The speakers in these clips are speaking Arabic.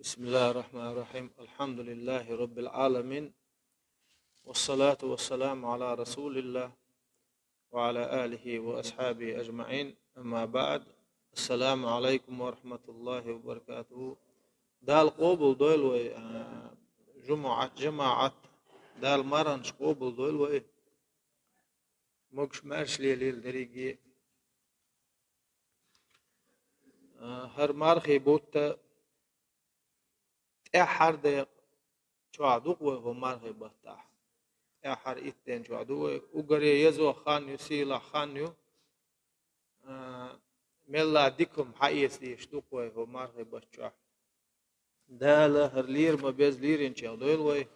بسم الله الرحمن الرحيم. الحمد لله رب العالمين، والصلاة والسلام على رسول الله وعلى آله وأصحابه أجمعين. أما بعد، السلام عليكم ورحمة الله وبركاته. دال قوبل دويل جماعة دال مرنش قوبل دويل مكش مارش ليل دريجي هر مارخي بوتا احر ده شعدوق وهو مارخي بطاح احر اتين شعدوق وقري يزو خانيو سيلا خانيو ملا ديكم حيس دي شدوق وهو مارخي بطاح دالا هر لير ما بيز ليرين شعدويل وي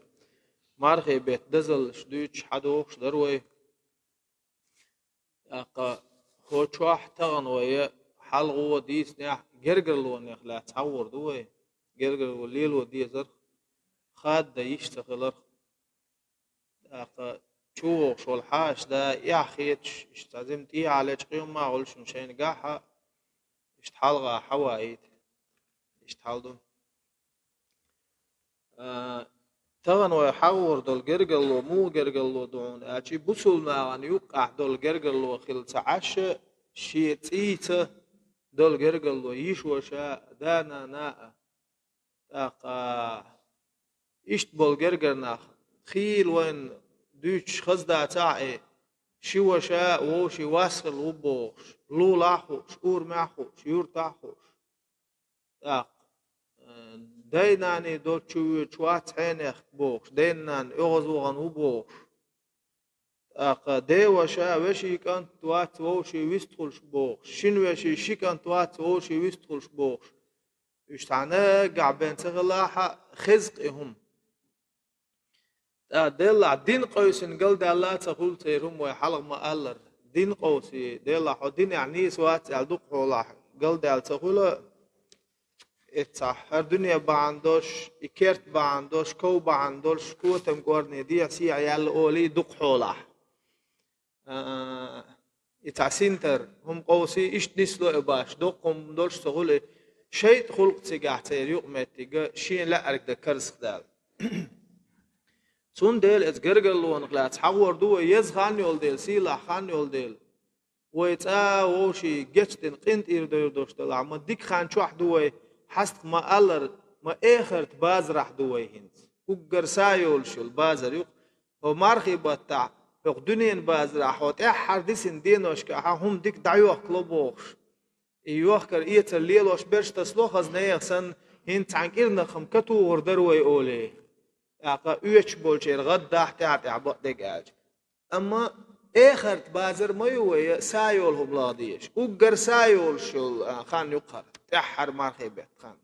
مارخي بيت دزل شدوش حدوق شدر وي اقا هو شواح تغن وي حلغو ديس نيح جرجرلو نيح لا تصور دوي جرجر والليل ودي زر خاد دا يشتغل اقا شو شو الحاش دا يا خيتش اشتازمت ايه على قيوم ما اقولش مشان قاحة اشتحلغا حوايد اشتحلدو تغن ويحور دول جرجرلو مو جرجرلو دون اجي بوصل ما ان يوقع دول جرجرلو خل تعش شي تيته دول جرجرلو يشوشا دانا ناء اقا اشت بول جرجرنا خيل وين دوش خزدا تاعي شي وشا وشي واسخل وبوش لو لاحوش اور معحوش يور تاحوش اق ديناني دو تشوات عينيخ بوش دينان اغزوغن وبوش اق دي وشا وشي كانت توات وشي ويستخلش بوش شين وشي شي كانت توات وشي ويستخلش بوش اشتعنا قعبين تغلاحة خزقهم ديلا دين قوسين قل دالا تقول تيرهم ويحلق ما ألر دين قوسي ديلا حو دين يعني سوات يعدوق حولاح قل دال تقول اتسحر دنيا باندوش اكيرت باندوش كو باندوش كوتم قورني دي سي عيال اولي دوق حولاح اتعسينتر هم قوسي اش نسلو اباش دوقهم دولش تقول شيء خلق تيجاتير يقمتيجا شين لا أرك دكرس خدال سون ديل إتجرجلو ونقلات حور دو يزخان يول ديل سيلا خان يول ديل ويتا وشي جتن قنت إيردو دوشتل عم ديك خان شو حدوي حست ما ألر ما آخر باز راح دوي هند وجر سايول شو البازر يق هو مارخي بتاع يق دنيا باز راح وتأحر ديسن دينوش كهم ديك دعيوه كلبوش يوخر إيت الليل وش برش تسلوخ از نيخسن هين تعنكيرنا خمكتو وردروي أولي اقا اوش بولشير غد داحت اعبق دقاج اما اخر بازر ما يوي سايول هم لاديش وقر سايول شل خان يقهر تحر مارخي بيت خان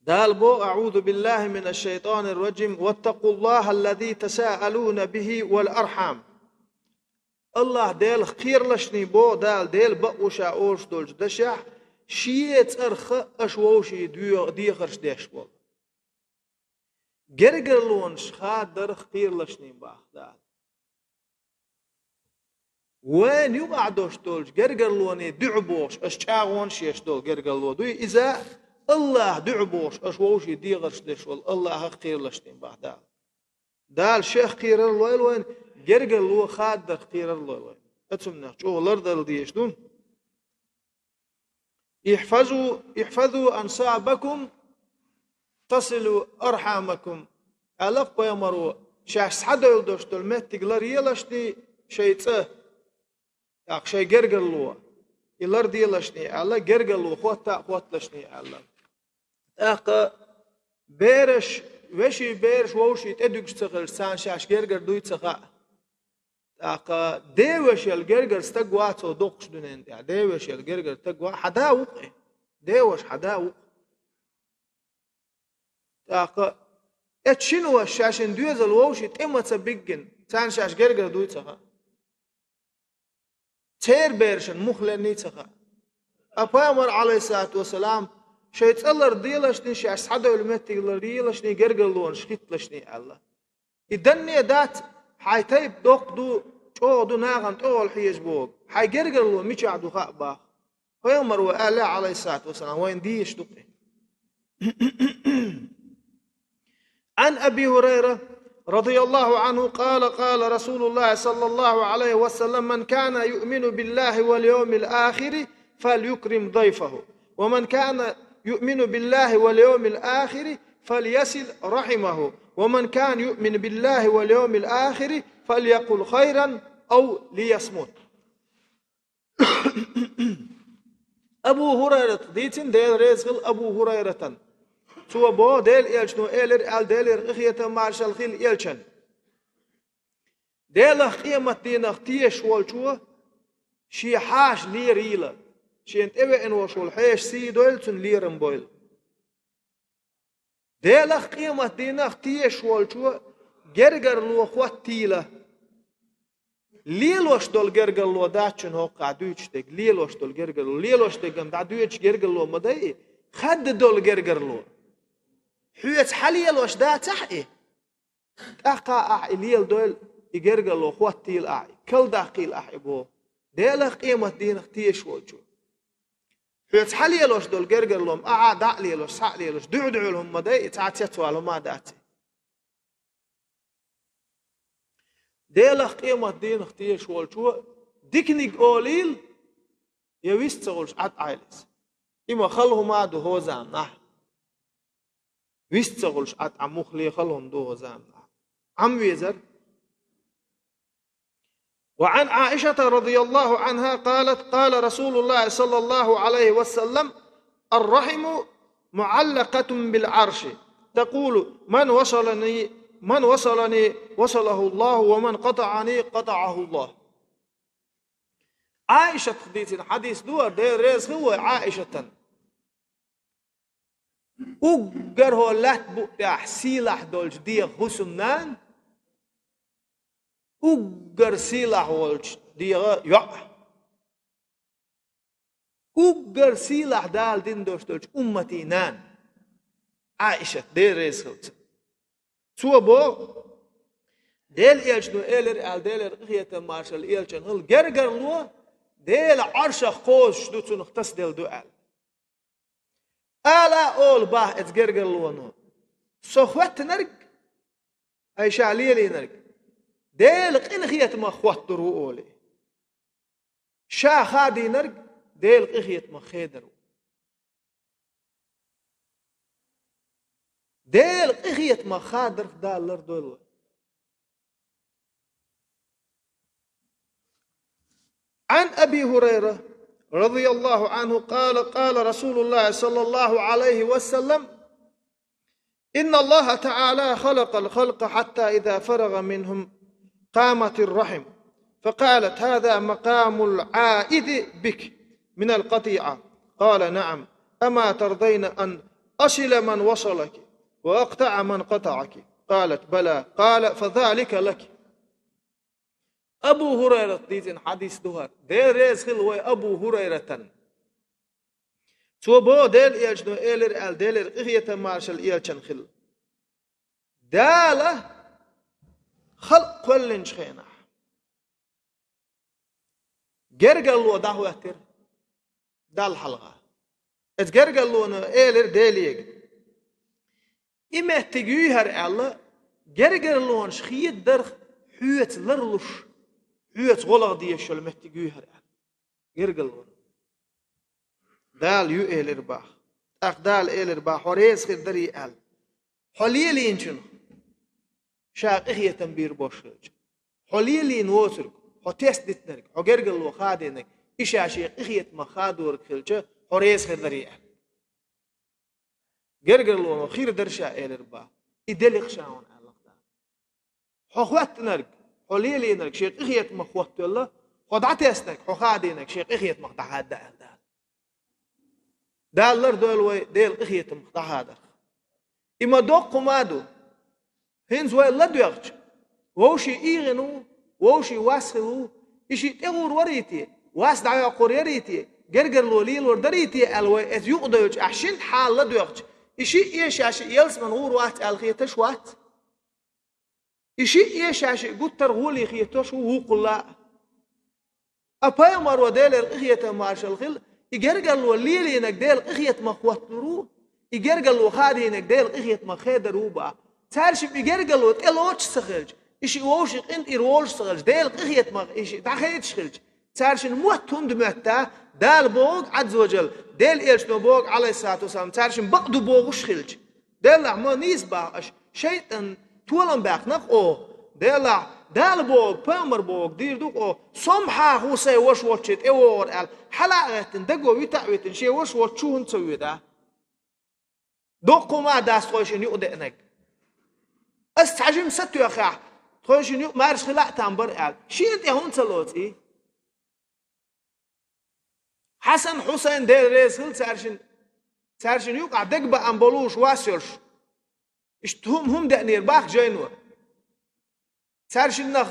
دالبو اعوذ بالله من الشيطان الرجيم واتقوا الله الذي تساءلون به والارحام الله ديل خير لشني بو دال ديل بقوشا اوش دولج دشح شيت ارخ اشووشي دي خرش ديش بول جرجرلون شخاد درخ خير لشني باخ دال وين يقع دوش دولج جرجرلوني دعبوش اشتاغون شيش دول جرجرلو دوي اذا الله دعبوش اشووشي دي غرش ديش بول الله خير لشني باخ دال شيخ خير الويل وين جرجر لو خاد در خير الله اتسمنا شو الارض اللي يشدون يحفظوا انصابكم تصلوا ارحامكم الف بيمرو شاش حدا دوشتل متقلر يلشتي شيطه اخ شي جرجر لو الارض يلشني الله جرجر لو خوت لشني الله اخ بيرش وشي بيرش ووشي تدوكش تخل سان شاش جرجر دوي تخا اقا ديوش الجرجر استقواتو دوقش دونين يعني ديوش الجرجر تقوا حداوق ديوش حداوق اقا اتشنو الشاشن دويزل ووشي تيما تبيجن سان شاش جرجر دوي تخا تير بيرشن مخلني تخا ابامر عليه الصلاه والسلام شيت الله ديلشني شاش حدا المتي ديلشني جرجر لون شخيتلشني الله يدني دات حيتيب دوقدو تودو ناغن تول حيز بوب حي جرجر لو ميش عدو خابا فيمر وآلا عليه الصلاة والسلام وين ديش دقي عن أبي هريرة رضي الله عنه قال قال رسول الله صلى الله عليه وسلم: من كان يؤمن بالله واليوم الآخر فليكرم ضيفه، ومن كان يؤمن بالله واليوم الآخر فليصل رحمه، ومن كان يؤمن بالله واليوم الآخر فليقل خيرا أو ليصمت. أبو هريرة ديتن ديل رزق أبو هريرة تو بو ديل إلشنو إلر ديل إخية مارشال خيل إلشن ديل قيمة دين اختيش والشو شي حاش لير إيلا شي انت إبا إن وشول حيش سي دويل تن ليرن بويل ديل قيمة دين اختيش والشو جرجر لو خوات تيلا ليلوش دول جرجر لو داتشن هو قادوش تك ليلوش دول جرجر لو ليلوش تكم دادوش جرجر لو مداي خد دول جرجر لو حيت حاليا لوش دات صحي أقع ليل دول يجرجر لو خوات تيل أعي كل دقيل أحبه ديل قيمة دين اختيش والشو حيت حاليا لوش دول جرجر لهم دع ليلوش صح ليلوش دعوا لهم مداي تعتيت ولا ما داتي ديل قيمة دين اختيش والشو ديكنيك أوليل يويست تقولش عد عائلس إما خلهم عدو هو زامنح ويست تقولش عد عموخ لي خلهم دو هو زامنح عم ويزر. وعن عائشة رضي الله عنها قالت قال رسول الله صلى الله عليه وسلم: الرحم معلقة بالعرش تقول من وصلني وصله الله ومن قطعني قطعه الله. عائشة خديتين حديث دور دير ريز هو عائشة أجر هو لات بقى سيلح دولج دي خسنان أجر سيلح ولج دي يع أجر سيلح دال دين دوش دولج أمتي نان عائشة دير ريز خلت سو بو ديل إلشنو إلر ديل رخية مارشال إلشن هل جرجر لو ديل عرش خوش دوتو نختص ديل دوال ألا أول باه اتجرجر لونو سخوات نرق أي شعليلي نرق ديل قنخية ما خوات درو أولي شا خادي نرق ديل قنخية ما خيدرو ديل قنخية ما خادر دال لردول. عن أبي هريرة رضي الله عنه قال قال رسول الله صلى الله عليه وسلم: إن الله تعالى خلق الخلق حتى إذا فرغ منهم قامت الرحم فقالت: هذا مقام العائد بك من القطيعة. قال: نعم، أما ترضين أن أصل من وصلك وأقطع من قطعك؟ قالت: بلى. قال: فذلك لك. أبو هريرة ديزن حديث دوهر ديل ريز خل هو أبو هريرة تو بو ديل إيجنو إيلر ديلر إخية مارشال إيجن خل دالة خلق كل شخينة جرجلو دعوة دال حلقة اتجرجلو نو إيلر ديليج إما تجيهر الله جرجلو شخيت درخ حيت لرلش حيت غلق ديش ولا محتاجوها يرجل دال يو إيلر باخ أقدال إيلر باخ وريز خير دري أل حليلي إنشنو شاق إخية تنبير بوشرج حليلي نوترك حتيس دتنرك حجرجل وخادينك إيش عشيق إخية مخادورك خلجة وريز خير دري أل جرجل وخير درشا إيلر باخ إدلق شاون الله حخوات نرك حليلي نرك شيخ إخية مخوات الله خدعتي أستك حخادينك شيخ إخية مقطع هذا دال لردول ديل إخية مقطع هذا إما دوق مادو هنز وين لدو يغج ووشي إيغنو ووشي واسخلو إشي تغور وريتي واس دعوة قريريتي جرجر لوليل وردريتي ألوي إذ يقضيوش أحشنت حال لدو يغج إشي إيش عشي يلس من غور وات ألخيتش وات إشي إيش عشي قطر غولي خيتوش وقلا أبايا مروا ديل الإخية مارشال خل يجرجر لوليل إنك ديل إخية مخوات نرو يجرجلو خادينك ديل إخيت ما خيدر روبا تارشب يجرجلو تلوش سخلج إشي ووشق إنت إروش سخلج ديل إخيت ما إشي تخيت سخلج تارشن موتهم دمتا دال بوق عز وجل ديل إيش نبوق عليه الصلاة والسلام تارشن بقدو بوغش خلج ديل ما نيس باش شيطان تولن باق نق دال بوق بامر بوق دير دوق صمحا هو سي وش وشت ايور ال حلقة دقو ويتعويتن شي وش وشون تسوي ده دوقو ما داس خوشن يقدقنك استعجم ستو يا خاح خوشن يق مارش خلاق تنبر ال شي انت هون تلوتي حسن حسين دير ريس هل تارشن يقع دقبا انبلوش واسيرش اشتهم هم دقنير باخ جينوا تارشن نخ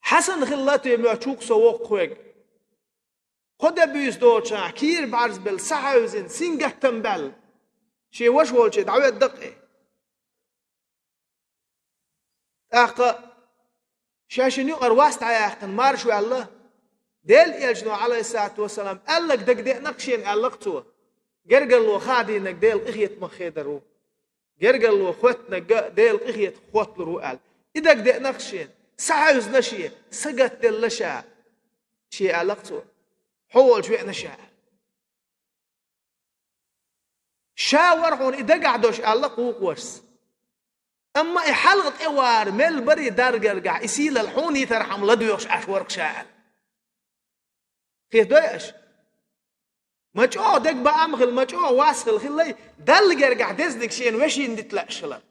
حسن خلاتو يميوچوك سووق خوك خدا بيس دوچا كير بعرز بل سحاوزن سنگه تنبل شي وش والشي دعوية دقي اخا شاشن يقر واسطع يا اخن مارشو الله ديل يجنو عليه الصلاة والسلام قال لك دق دق نقشين قال لك تو جرجلو خادي انك ديل اخيت مخيدرو جرجلو خوتنا ديل اخيت خوت لرو قال اذا دق نقشين سحاوز نشي سقت دلشا شي قال لك تو حول شوي نشا شاورحون إذا قعدوش الله قوق ورس أما يحلغت إوار مل بري دارجر قاع يسيل الحون يترحم لدويش أشورك شاعر كيف دويش مجوع دق بأمخل مجوع واسخل خلي دلجر قاع دزدك شين وش يندتلقش له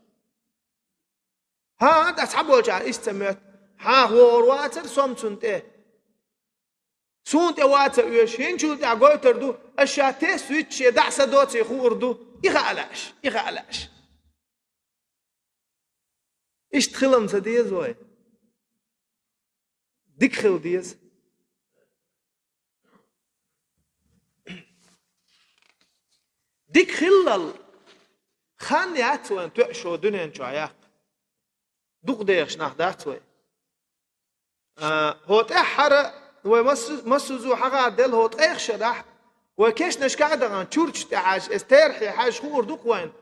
ها أنت أصحابه جاء استمعت ها هو واتر صمتون إيه سونت واتر ويش هنشول تعقول تردو الشاتي سويتش دعسة دوتي خوردو يخالاش إيش تخلم سديز وين ديك خل ديز ديك خلل خان ياتوين تعشو دنيا شعياق دوق ديش نحداتوين هو تأحر ومسوزو حقا دل هو تأخ شرح وكيش نشكا دغان تشورش تعاش استيرحي حاش خور دوق وين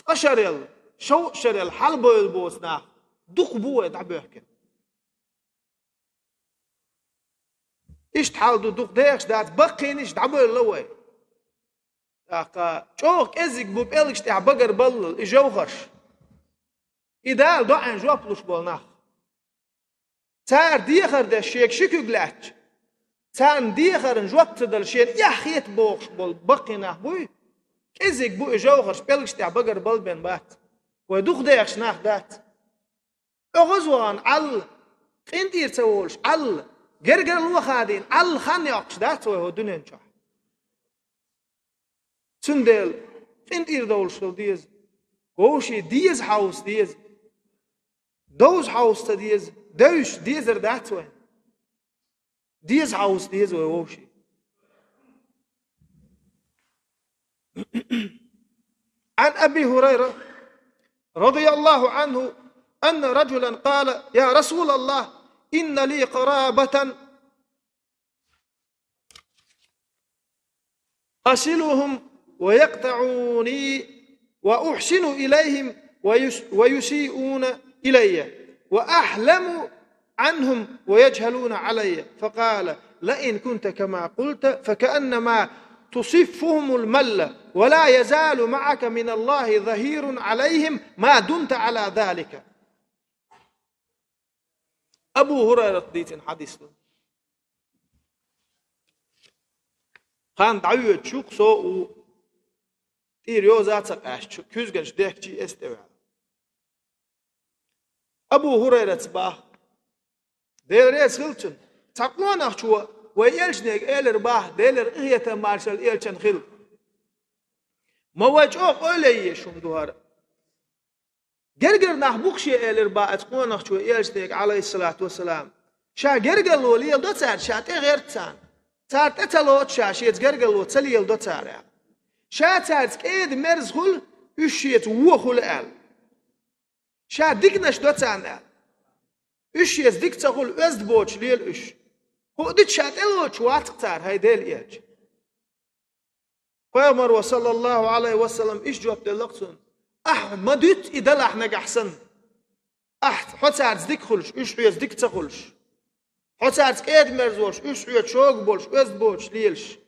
أشريل شو شريل حلبو البوسنا دوق بوه دعبوهكن إيش تحاول دوق ديش دات بقينيش دعبوه اللوي شوك ازيك بوبيلكش تاع بقر بلل إجوغرش إدال دوعن جوابلوش بولناخ تار ديخر ده شيك شكو قلاتش تان ديخر نجواب تدل شين يحيت بوغش بول بقيناه بوي كيزيك بو إجوغرش بيلكش تاع بقر بل بين بات ودوخ ديخش ناخ دات أغزوان عل قندير تولش عل قرقر الوخادين عل خان يقش دات وهو دنيا نشاح تندل قندير دولش ديز ووشي ديز حاوس ديز دوز حاوس تديز دوش ديزر دات وين ديز حاوس ديز ووشي عن أبي هريرة رضي الله عنه أن رجلا قال يا رسول الله إن لي قرابة أصلهم ويقطعوني وأحسن إليهم ويسيئون إلي وأحلم عنهم ويجهلون علي فقال لئن كنت كما قلت فكأنما تصفهم الملة ولا يزال معك من الله ظهير عليهم ما دمت على ذلك. أبو هريرة ديتن حديث خان دعوة شوق سو تيريو ذات قاش كوزغش ديكتي استوى أبو هريرة صباح ديريس خلتن تقوان أخشوا ويلجنك إيلر باه ديلر إهية مارشال إيلشن خل ما وجهك أولي شوم دوار جرجر نحبوكشي إيلر باه تقوان أخشوا إيلجنك عليه الصلاة والسلام شا جرجر لو ليل دو تار شا تغير تان تار تتلوت شا شيت جرجر لو تليل دو تار شا تارت كيد مرز خل يشيت وخل آل شا ديكنش دو تان إيش ديك تقول أزد بوش ليل إيش هو ديت شات إلوش واتقتار هاي ديل إيج Peygamber sallallahu aleyhi ve sellem iş cevap derleksin. Madüt idal nagaxsan. Hotsarz dik xulş, üç rüyaz dik çaxulş. Hotsarz edmerz olş, üç rüyaz çok bolş, öz bolş liyelş.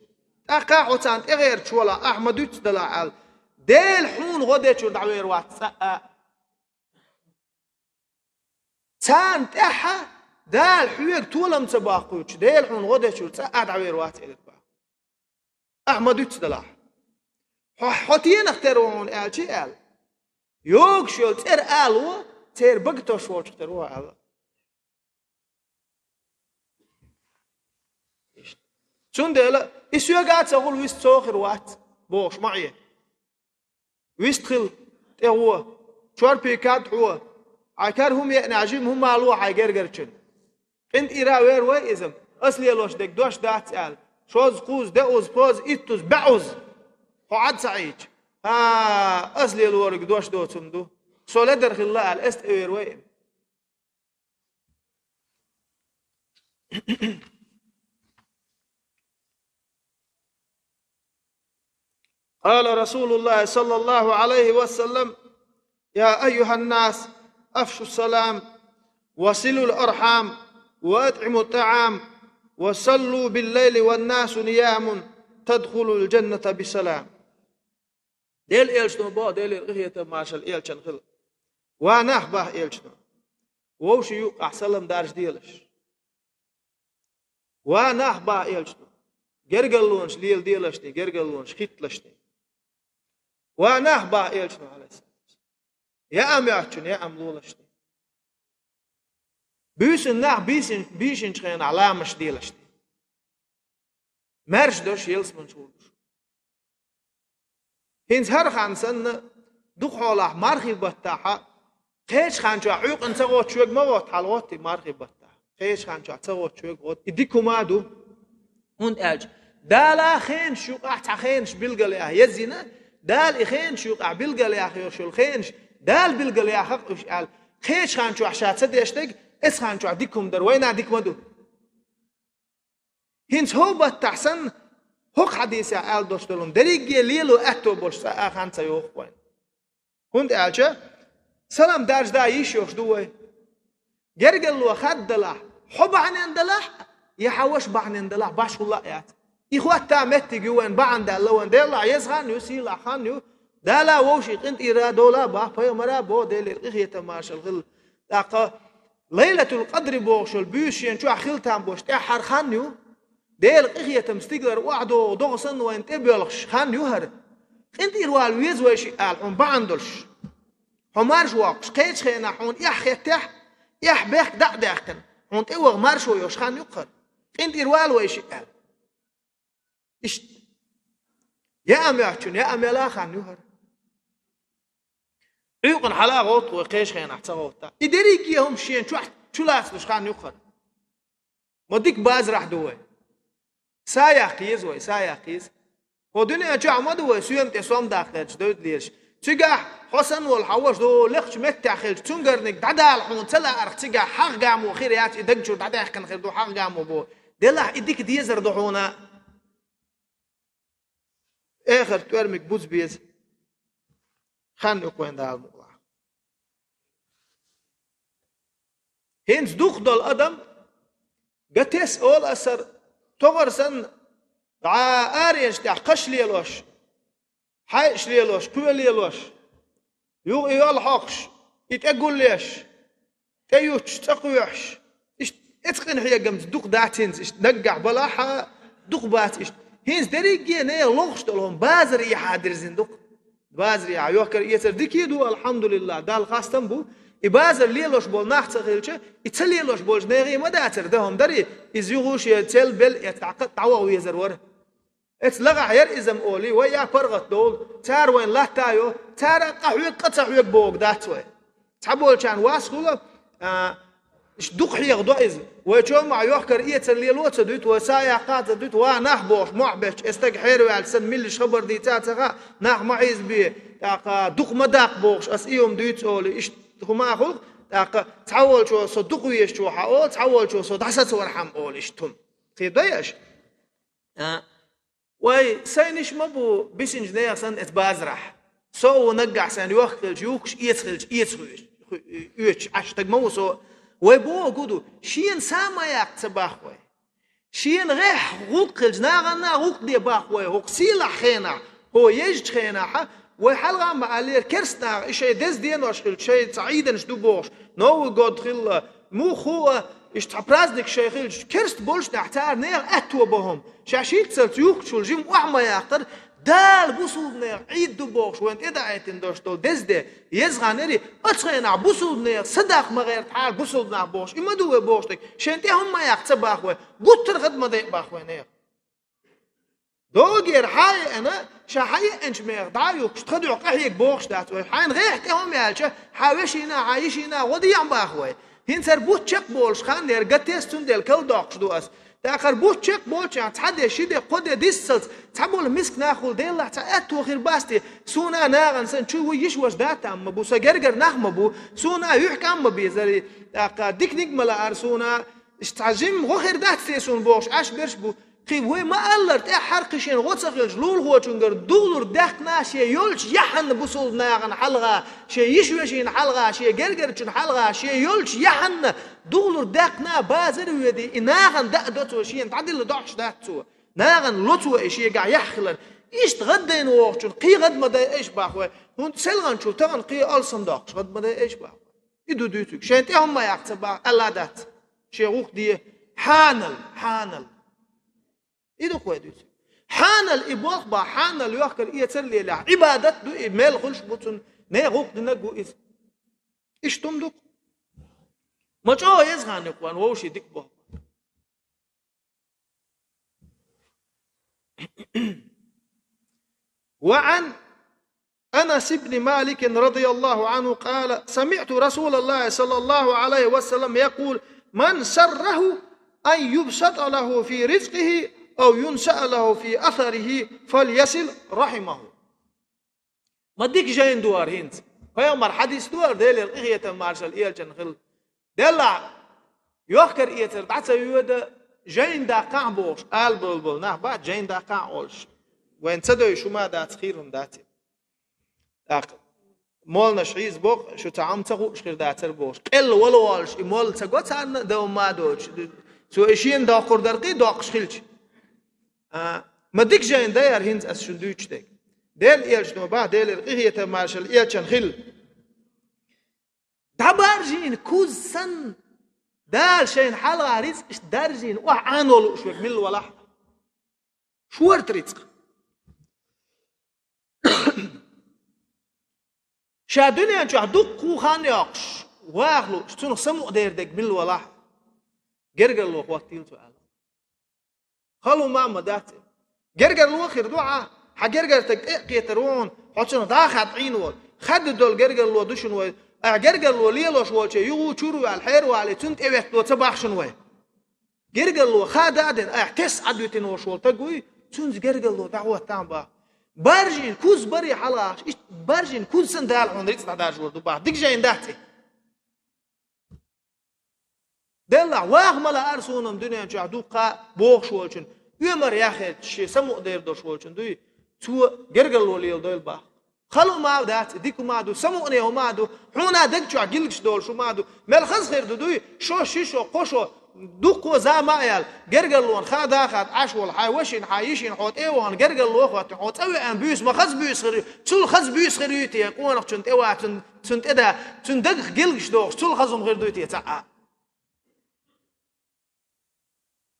Aqa hotsant eğer çuvala madüt dala al. Del hun godeçur da'wer wat. Sant eha dal xuyeg tulam sabaquç. Del hun godeçur da'wer wat edit ba. Madüt dala. Hotiyen اخترون elçi el. Yok şöyle ter alo, ter bagto şoç ter o al. Şun dela, isyo gat sagul wist sokhir wat. Boş معي. ويستخل هو شور بيكات هو عكرهم ينعجم هم مالو عجرجرشن انت إيرا وير ويزم أصلي لوش دك دوش دات قال شوز قوز دأوز بوز إتوز بعوز قعد سعيد أصلي الورق دوش دوتم دو سولدر خلا قال است وير وين قال رسول الله صلى الله عليه وسلم يا أيها الناس أفشوا السلام وصلوا الأرحام وأطعموا الطعام وصلوا بالليل والناس نيام تدخلوا الجنة بسلام ديل إلشنو با ديل إغيثة ماشال إلشن خل وانح با إلشنو ووشي يوقع سلم دارش ديلش وانح با إلشنو جرجلونش ليل ديلشني جرجلونش خيتلشني وانح با إلشنو عليه السلام يا أم يحجن يا أم لولشني بيسن نح بيسن شخين علامش ديلشني مرش دوش يلس من شولش هنز هر خانسن دو خالح مرخي بطاحة خيش خانشو عيق انتغوت شوك موت حلواتي مرخي بطاحة خيش خانشو انتغوت شوك غوت إديكو مادو هند ألج دالا خين شوق احتا خينش بلغل ياه يزينا دال إخين شوق بلغل ياه يوشل خينش دال بلغل ياه خيش قال خيش خانشو عشات سد يشتك اس خانشو عديكم در وين عديك مدو هنز هو بطاحسن هوك حديثة آل دوشتلون دريجي ليلو أتو بوش خانسا يوخ وين هند ألجا سلام دارج دا يشوش دوي جرجلو خد دلا حب عن اندلا يحوش بعن اندلا باش الله يات إخوات تامت جوين بعن دلون دلا يزغن يسيل خان دلا ووشي قنت إرادولا با بيمرا بو دل إخية ماشل غل داقا ليلة القدر بوش البيوشين شو أخيلتهم بوش تحر خانيو ديل إخية مستقر وعدو ضغصن وانت بيلغش خان يهر انت إروال ويز ويشي قال حون بعندلش حمارش واقش قيتش خينا حون يحخيتح يحبيخ دعداختن حون تيوغ مارشو يوش خان يقر انت إروال ويشي قال إشت يا أم يحجون يا أم يلا خان يهر عيقن حلا غوط وقيش خينا احتا غوطا إدريكي هم شين شو لاسلوش خان يقر مديك باز راح دوي سايقيز وي سايقيز ودنيا جو عمد وي سوين تسوم داخلش دود ليش تيجا حسن والحوش دو لخش متاخل تونغرنك دعدال حون تلا ارخ تيجا حق قامو خيريات يدجو دعداخ كان خير دو حق قامو بو دلا يديك ديزر دحونا اخر تورمك بوز بيز خان يكون دال موضوع هنز دوخ دول ادم قتس اول اثر تغرسن دعا آريش تاع قش ليلوش حيش ليلوش كوي ليلوش يو يال حقش يتقول ليش تيوش تقويش إيش اتقن هي جمت دوق داتينز إيش نقع بلاحة دوق بات إيش هينز دريجي نيا لغش تلهم بازري حادر زندوق بازري عيوكر يسر ديكيدو الحمد لله دال خاستم بو إبازر ليلوش بول ناخت غيلش يتليلوش بولج نيغي مداتر دهم دري إزيغوش يتل بل يتعقد تعوى ويزر ور اتلغع ير إزم أولي ويا فرغت دول تار وين لا تايو تار قحوي قطع ويك بوق داتوي تعبول كان واسخوله إيش دق حيغ دوئز ويشوم مع يوكر يتل ليلوت دوت وسايا قات دوت ونحبوش معبش استقحيرو على سن ملش خبر دي تاتغا ناخ معيز بي دق مداق بوش أسئيهم دوت أولي إيش هما خلق تعول شو صدق ويش شو حاول تعول شو صد حسد ورحم أول إشتم خير ضيش وي سينش مبو بيسنج نيا سن اتبازرح سو نقع سن يوخل جوكش يتخلش يوش عشتك موسو ويبو قدو شين ساما يقتباخ وي شين غيح غوق الجناغنا غوق دي باخ وي غوق سيلا خينا هو يجد خينا وحلقة مع اللي كرسنا إشي دز دين وشخل شيء سعيدا نشدو بوش نو قد خل مو خو اشتعبرازنك شيء خل كرست بولش نحتار نير أتوا بهم شاشيت سلتيوك شو الجيم وعما يختار دال بوصول نير عيد دو بوش وانت إذا عيتين دوشتو دز دي يزغانيري أتخينا بوصول نير صدق مغير تعال بوصول نير بوش إما دوه بوشتك شانتي هم ما يختار باخوه قطر غد ما ديق باخوه نير دوغير حي أنا شحي إنش مير دايو كشتخدو قحيك بوخش داتوي حين غير كهم يالش حاوشينا عايشينا ودي عم باخوي هين سر بوت شق بولش خان دير قتيستون ديل كل دوقش دوس تاخر بوت شق بولش يعني تحدي شيدي قد ديسلت تحمل مسك ناخل ديل لا تأتو خير باستي سونا ناغن سن شو يشوش داتا أما بو سجرجر نخم بو سونا يحكي أما بيزري تاقا ديك نجملا أرسونا استعجم غير دات سيسون بوش عش برش بو خي وي ما ألر تأ حرقشين غوتسخيلش لول هو تنقر دولر دخنا شيء يولش يحن بوصل ناغن حلقة شيء يشوشين حلقة شيء جرجرشين حلقة شيء يولش يحن دولر دخنا بازر ويدي ناغن دقدتو شيء تعدل ضعش داتو ناغن لطو شيء قاع يحخلن إيش تغدين وقتشون قي غد ما دا إيش باخوي هون سلغن شو تغن قي ألسن داقش غد ما دا إيش باخوي يدو دوتك شين تهم ما يعتبر الله دات شيء روح دي حانل إيدو قوي دوتك حانل إبوخ با حانل يوكل إيه تسلي له عبادة دو إمال خلش بطن نه روح دنقو إذ إيش تمدك ما جاء يزغن يقوان ووشي ديك بوه وعن أنس بن مالك رضي الله عنه قال سمعت رسول الله صلى الله عليه وسلم يقول من سره أن يبسط له في رزقه أو ينسأ له في أثره فليصل رحمه ما ديك جاين دوار هند فيومر حديث دوار ديل الإغية مارشال إيالجن خل ديلا يوخر إيتر بعد سيودا جاين دا قعبوش آل بلبل نه بعد جاين دا قعولش وين تدوي شو ما دات خيرهم داتي مول نشعيز بوق شو تعم تغو شخير داتر بوش قل والوالش مول تقوت عن دو ما دوش سو إشين دا قردرقي داقش خيلش ما ديك جاين داير هنز أس شندوش ديك ديل إيالش نو بعد ديل الإغية مارشال إيالشن خيل دابارجين كوز سن دال شين حلقة رزق إش دارجين وعنولو شوك مل ولح شورت رزق شا دنيا جا دقو خان يقش واخلو شتون سمو دير ديك مل ولح جرجر لو وقتين سؤال خلو ما مدات جرجر لو خير دعاء حجرجر تك ترون حطشن داخل عينو خد دول جرجر لو دشن جرجر لو ليلوش والشي يو تشورو على الحير وعلى تنت إيوه لو تباح شنوه جرجر لو خاد عدن تس عدوتين وشول تقوي تنز جرجر لو دعوة تامبا بارجين كوز بري حلاش بارجين كوز سندال عن ريت ناداش ورد باه ديك جاين دهتي دلع واغملا أرسونم دنيا جعدو قا بوخ شوالشن يمر يا أخي شيء سمو دير دوش شوالشن دوي تو جرجر لو ليل دويل باه خلوا ما دات ديكو ما دو سموني وما دو حونا دقشوا عقلكش دول شو ما دو ملخص خير دوي شو شيشو قشو دوكو زامايل جرجلون خاد اخد عشول حيوشين حايشين حوت ايوان جرجلو اخوات حوت اوي ان بيوس ما خز بيوس خير تول خز بيوس خيريتي يكون تنت ايوا تنت ادا تندق قلقش دو تول خزم غير دويتي تاع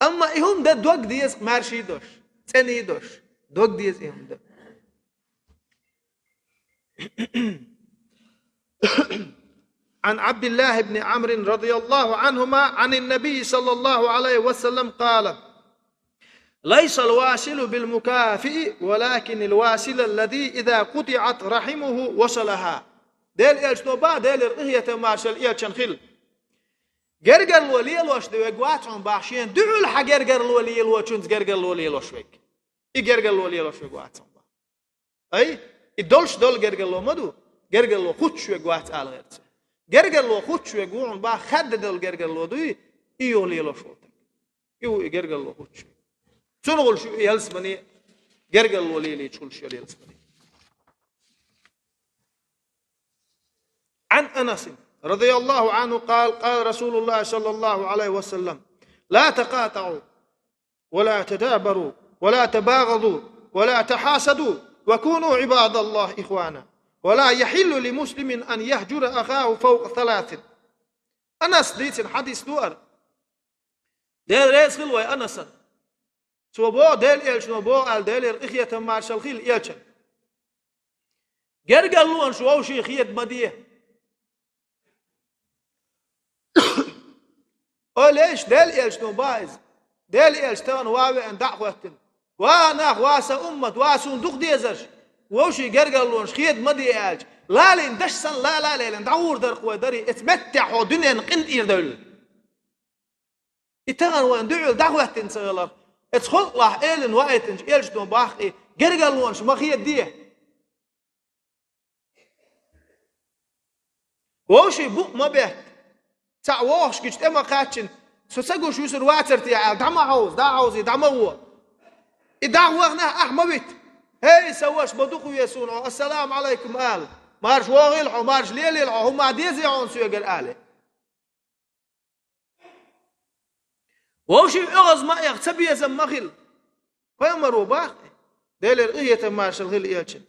اما ايهم ده دوق ديس مارشي دوش تاني دوش دوق ديس ايهم ده عن عبد الله بن عمرو رضي الله عنهما عن النبي صلى الله عليه وسلم قال ليس الواصل بالمكافئ ولكن الواصل الذي إذا قطعت رحمه وصلها ديل إلشتوبا ديل الرهية مارشال إيالشن خل جرجر الولي الوش دو يقواتهم باشين دعو الحجرجر الولي الوشنز جرجر الولي الوشوك جرجر الولي الوش يقواتهم أي الدولش دول جرجر لو مدو جرجر لو خدش يقوات على غيرته جرجر لو خدش يقوون با خد دول جرجر لو دوي إيولي لو شوتك إيو جرجر لو خدش شنو قول شو يلس مني gergel وليلي كل شيء يصبري. عن أنس رضي الله عنه قال قال رسول الله صلى الله عليه وسلم لا تقاطعوا ولا تدابروا ولا تباغضوا ولا تحاسدوا وكونوا عباد الله إخوانا ولا يحل لمسلم أن يهجر أخاه فوق 3. أنس ديت حديث دوار ديل ريس خلوة أنس سوبو ديل إلش نوبو قال ديل إخية مارشال خيل إلشن جرجل لون شو شيء خية مديه ليش ديل إلش نوبايز ديل إلش تان واوي أن دعوة وانا واسا أمت واسون دق ديزرش ووشي جرجل لون خية مديه إلش لا لين دشسن لا لين دعور در قوة دري اتمتع ودنيا نقند إيردول إتغن وان دعوة تنسغلر اتخل الله إيلن وقتنج إلش دون باخي جرجل لونش مخية ديه ووشي بوق ما بيت تعوش كيش تما قاتشن سوسقو شو يسر واترتي عال دعما عوز دا عوزي دعما هو إدعوه نه ما بيت هاي سواش بدوقو يسون السلام عليكم آل مارش واغيلحو مارش ليليلحو هم عديزي عون سيقر آله ووشي اغز ما يغتبي يزم مخيل فيمرو باقي ديل الغية مارش الغيل إيالشن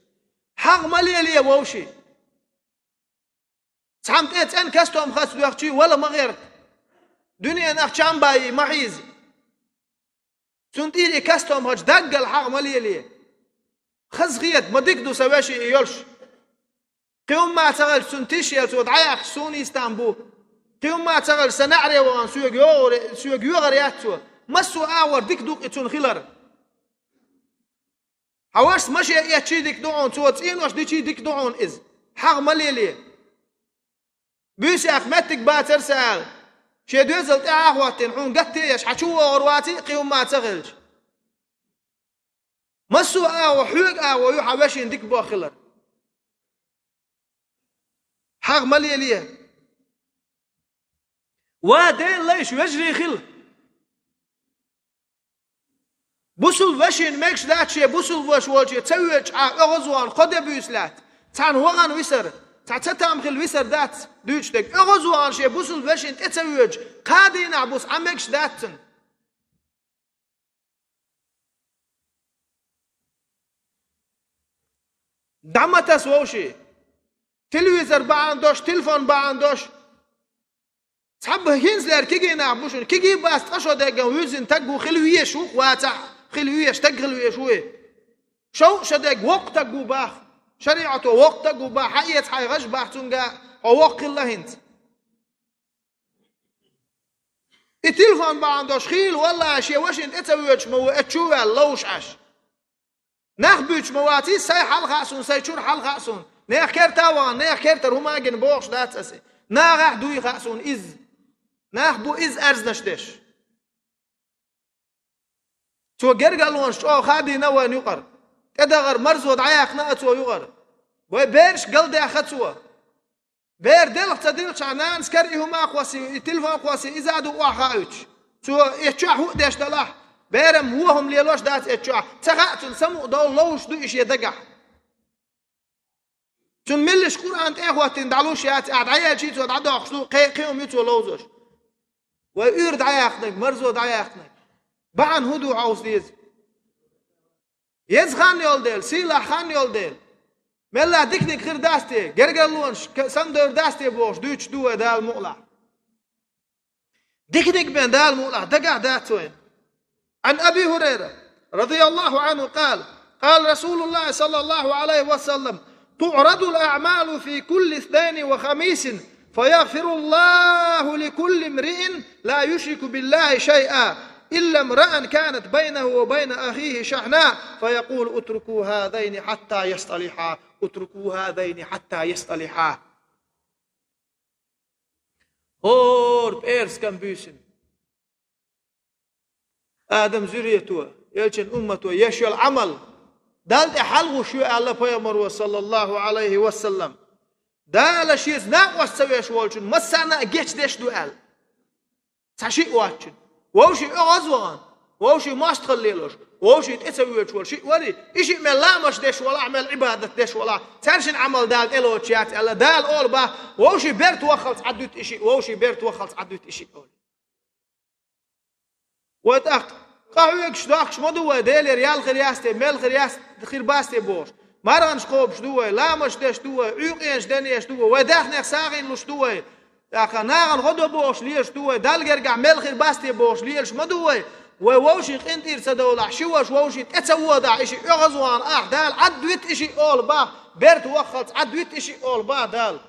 حق مليلية ووشي سحمت إيت أن كستو أم خاصو يخشي ولا مغيرت دنيا نخشان باي محيز سنتيري كستو أم خاص دقل حق مليلية خز غيت مدقدو سواشي إيالش قيوم ما تغل سنتيش يلسو دعايا خسوني استنبو قيوم ما تغل سنعري وان سوق يغر ياتسو مسو آور ديك دوق اتون خلر حواش ماشي ياتشي ديك دوعون سوات إين واش ديكي ديك دوعون إز حق مليلية بيسي أخمتك باتر سأل شي دوزل تاعواتين حون قتيش حشوه غرواتي قيوم ما تغلش مسو حوق يحواشين ديك باخلر حق مليلية وادين ليش يجري خل بوسل وشين ميكش دات شي بوسل وش والشي تسويش اغزوان قد بيسلات تان وغان ويسر تاتام خل ويسر دات دوش دك اغزوان شي بوسل وشين تسويش قادين عبوس عمكش داتن دعمتس ووشي تلفزيون باندوش تلفون باندوش صحب هينزلر كيجي نعبوشون كيجي باس تقشو دقن ويزن تقو خلوية شو واتح خلوية اشتق خلوية شوي شو شدق وقتك باخ شريعته وقتك باخ حقيت حي غش باخ تنقى ووق الله انت التلفون باندوش خيل والله شي واشن اتويج مو اتشوى اللوش عش نخبوش مواتي ساي حل خاسون ساي شور حل خاسون نيخ كيرتاوان نيخ كيرتر هما جن بوش دات اسي ناغح دوي خاسون إز ناخبو إز أرز نشتش تو جرجلونش أو خادي نوان يقر كدغر مرزود عياق نأتو يقر وبيرش قلد أخذتوا بير دلق تدلش عنان سكري هما قواسي تلفون قواسي إذا دو أخاوش تو يتشوح هو ديش دلاح بيرم هوهم ليلوش دات يتشوح تغاتن سمو دول لوش دو إش يدقح تون ملش قرآن تأخواتين دعلوش ياتي قاعد عيال شيتو دعدو أخصو قيوم يتو لوزوش ويرد عياقنك مرزود عياقنك بعن هدو عاوز ديز يز خان يول ديل سيلا خان يول ديل ملا ديكنك خير داستي جرجلونش سندور داستي بوش دوش دوه دال مقلع ديكنك بين دال مقلع دقع داتوين عن أبي هريرة رضي الله عنه قال قال رسول الله صلى الله عليه وسلم تعرض الأعمال في كل 2 وخميس فيغفر الله لكل امرئ لا يشرك بالله شيئا إلا امرأ كانت بينه وبين أخيه شحناء فيقول اتركوا هذين حتى يصطلحا اتركوا هذين حتى يصطلحا هور بإرس كان بيسن آدم ذريته يلشن أمته يشي العمل دال حلو شو الله بيامر صلى الله عليه وسلم دال شيء نا وسوي شوالشون مسنا جيش ديش دوال تشيء واتشن ووشي أغزوان ووشي ما استخليلوش ووشي تسوي شو شيء ولي إشي من لا مش دش ولا عمل عبادة دش ولا ترشن عمل دال إلوتشات ألا دال أول با ووشي بيرت وخلص عدوت إشي ووشي بيرت وخلص عدوت إشي أول وتأخ قهوة شداخش مدوه ديل ريال خرياستي مل خرياست خير باستي بوش مارغنش خوب شدوه لا مش دش دوه عيقينش دنيش دوه وداخنك ساغين مش دوه أخا ناغن غدو بوش ليش دوه دال جرجع مل خير باستي بوش ليش مدوه ووشي قنتير سدولع شوش ووشي تتسودا إشي أغزوان دال عدوت إشي أول با بيرت وخلص عدوت إشي أول با دال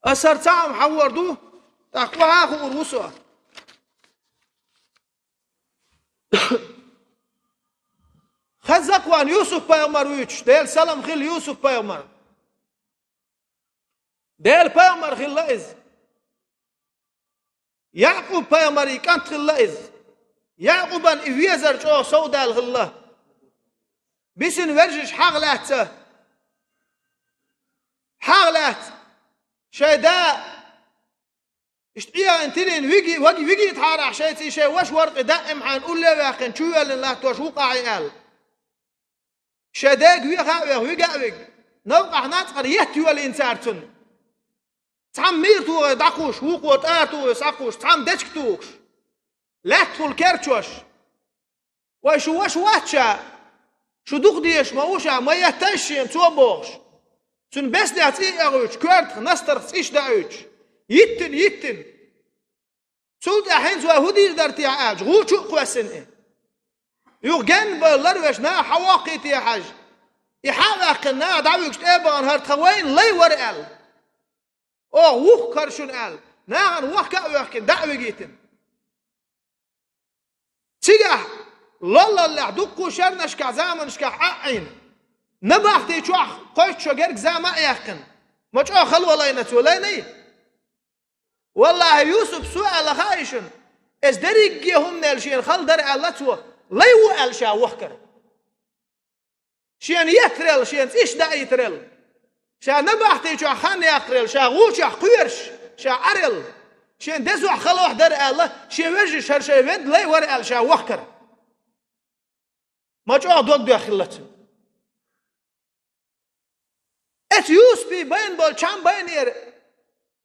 أسر تعم حوردو تقوها خو الرسوة خزقوان يوسف بيغمر ويتش ديل سلام خيل يوسف بيغمر ديل بيغمر خيل لئز يعقوب بيغمر كانت خيل لئز يعقوبان إفيزر جو سودا الغلة بيسن ورجش حاغلات شيداء اشتيا انتلين ويجي يتحارع شيء وش ورق دائم عن قول له واخن شو يقول لا توش وقع قال شداق ويقع نوقع ناتقر يهتي الانسان تعم ميرتو دقوش وقوت ارتو ساقوش تعم دشكتوش لا تفل كرتوش وش واتشا شو دقديش ما وشا ما يهتشين توبوش سن بس داتي اغوش كرت نستر تسيش داوش يتن سولت أحين سوى هدير درتي عاج غوشو قوسن يغن باللروش نا حواقيتي يا حاج يحاق قنا دعوك ابان هرتخوين لي ورقل وخ كرشون قال ناغن وخ كاوخ دعوي جيتن تيجا لله اللي دقو شرنش كزامنش كعين نبختي تشوخ قيت شجرك زما يقن ما تشوخ خلوا لينت وليني والله يوسف سؤال خايشن از دريق هم نلشين خل در الله تو ليو الشا وخكر شين يترل شين ايش دا يترل شا نبختي تشوخ خان يقرل شا غوش قيرش شا عرل شين دزو خلوح در الله شي وجه شر شي ود لي ور الشا وخكر ما تشوخ دوق داخلته ات يوسبي بين بول چم بينير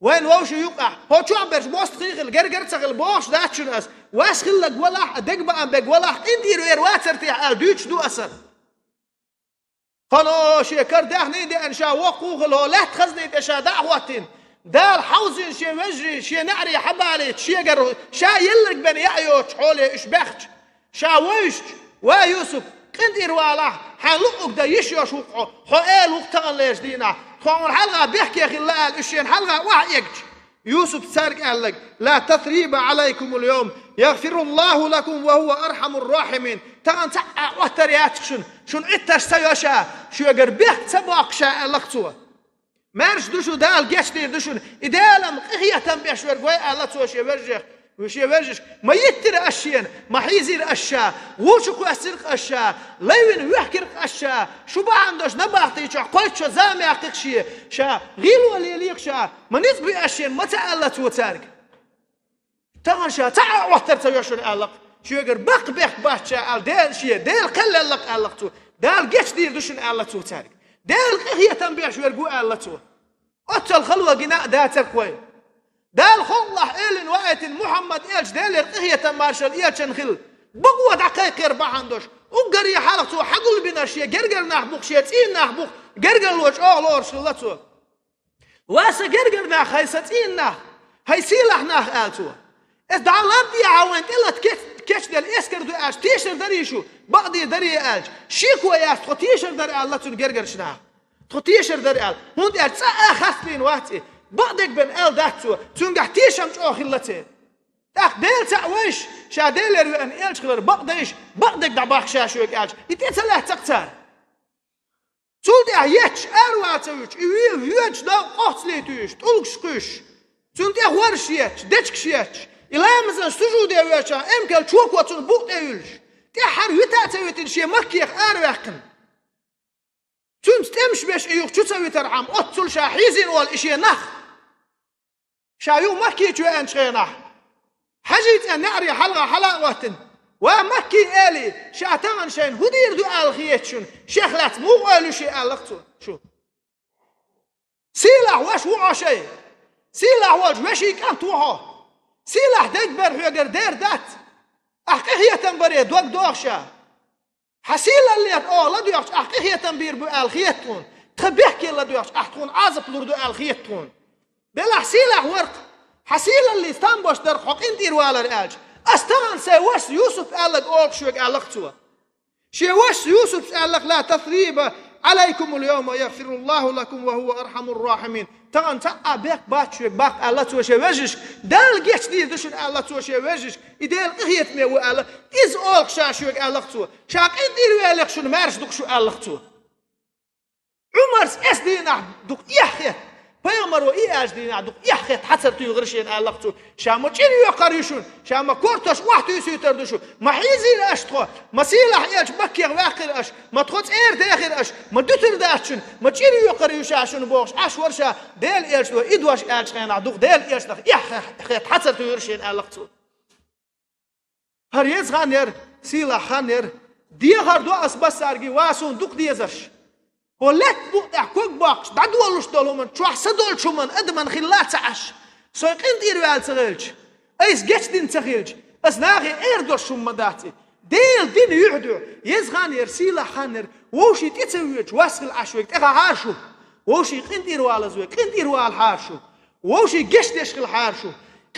وين ووش يقع هو شو عم برش بوست خيل جرجر تغل بوش داتشون اس واش خلك ولا دق بقى بق ولا اندير وير واترتي على دوتش دو اثر قالوا شي كردهني دي انشا وقوغ له لا تخزني تشا دعوتين دار حوزن شي وجري شي نعري حبالي شي جر شا يلك بن يعيوش حولي اشبخت شا ويش ويوسف قندير والا حلقك دا يشيوش وقعو حقال وقتان ليش دينا خون حلقة بيحكي يا أخي الله قال إشين حلقة واحد يوسف سارق قال لك لا تثريب عليكم اليوم يغفر الله لكم وهو أرحم الراحمين تغن تعق وتريات شن إتش سيوشا شو يقر بيحت سباق شاء لقصوه مارش دوشو دال جشتير دوشون إدالم قهية تنبيش ورقوية الله توشي ورجخ وش يورجش ما يتر أشياء ما حيزير أشياء وشكو أسرق أشياء لين ويحكر أشياء شو بعندش نبعتي شو قلت شو زامي عقشية شا غيلو اللي ليك شا ما نسبي أشياء ما تعلت وتارك تغن شا تعال وتر تيوشون ألق شو يقر بق باش شا ديل شيء ديل قل ألق ألقتو دال جش دير دوشون ألقت وتارك ديل هي تنبيع شو يرجو ألقتو أتل خلوة جناء داتك وين دال خلّه إلين وقت محمد إيش دال القهية مارشال إيش نخل بقوة دقائق 4 عندوش وقري حالك تو حقول بنا شيء جرجر نحبوك شيء تين نحبوك جرجر لوش لور شلته واسا جرجر نح هيستين نح هيسيلح نح قالتو إدعالات دي عوانت إلا كش دال إسكر دو إيش تيشر دريشو بعضي دري إيش شيكو إيش تيشر دري الله تون جرجر شناه تيشر دري الله هون إيش خاصين وقتي بعدك بن ال داتو تونجح تيشم جو خلته تاخ ديل تعويش شا ديل ان الش خلر بعدش بعدك دباخ شاشو ياج يتسلح تقتار تولد ياتش ارواتوش يوج دا قصليتوش تولكش قش تونت ورشيات دتشيات الا مثلا سجود ياچا امكل چوك وتن بوق ديلش تي حر يتاتويت شي مكيخ ارواقن تونت تمش باش ايوخ تسوي ترعم اتل شاحيزين والاشي نخ شايو مكي جو انشينا حجيت أن نعري حلقة ومكي إلي شاتان شين هدير دو الخيتشون شخلت مو قالوا شيء ألقتو شو سيلح واش وقع شيء سيلح واش وشي كان توها سيلح دجبر هجر دير دات أحقية تنبري دوق دوغشا حسيلة اللي لا دوغش أحقية تنبير بو الخيتون تبحكي لا دوغش أحتون عازب لردو الخيتون بلا سيلح ورق حسيلة اللي استنبوش در حق انتير والا رأج استغن سي وش يوسف قالك أولك شوك قالقتوا شي وش يوسف قالك لا تثريب عليكم اليوم يغفر الله لكم وهو أرحم الراحمين تغن تقع بيك باتشوك باك الله توشي وجهش دال جيش دي دشن الله توشي وجهش إدال قهيت مي وقال إز أولك شاشوك قالقتوا شاك انتير وقالك شون مارش دوك شو قالقتوا عمرس اس دينا دوك يحيت پیامبر و ایاج دینا دو یخت حسر توی غرشین علاقتو شام چینی و قریشون شام کورتش وقتی یسیتر دوشو محیزی اشتخو مسیله ایاج مکیه واقع اش ما تخوت داخل اش ما دوتر داشون ما چینی و قریش عشون باش اش ورشا دل ایاج و ایدواش ایاج خینا دو دل ایاج دخ یخت حسر توی غرشین علاقتو هر یز خانر سیلا خانر دیگر دو اسباس سرگی واسون دوک دیزش ولات بوق كوك باقش دعدولوش دولومن تروح سدول شومن ادمن خلات عش سويقين دير وال تغيلج ايس جيش دين تغيلج اس ناغي ايردو شومداتي ديل دين يعدو يزغان يرسيلا خانر ووشي تيتسويج واسل عشويك تغا هاشو ووشي قندير وال زويك قندير وال هاشو ووشي جيش ديشغل هاشو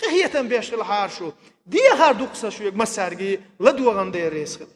قهيتن بيشغل هاشو دي غار دوقسا شويك مسارغي لدو غندير يسخل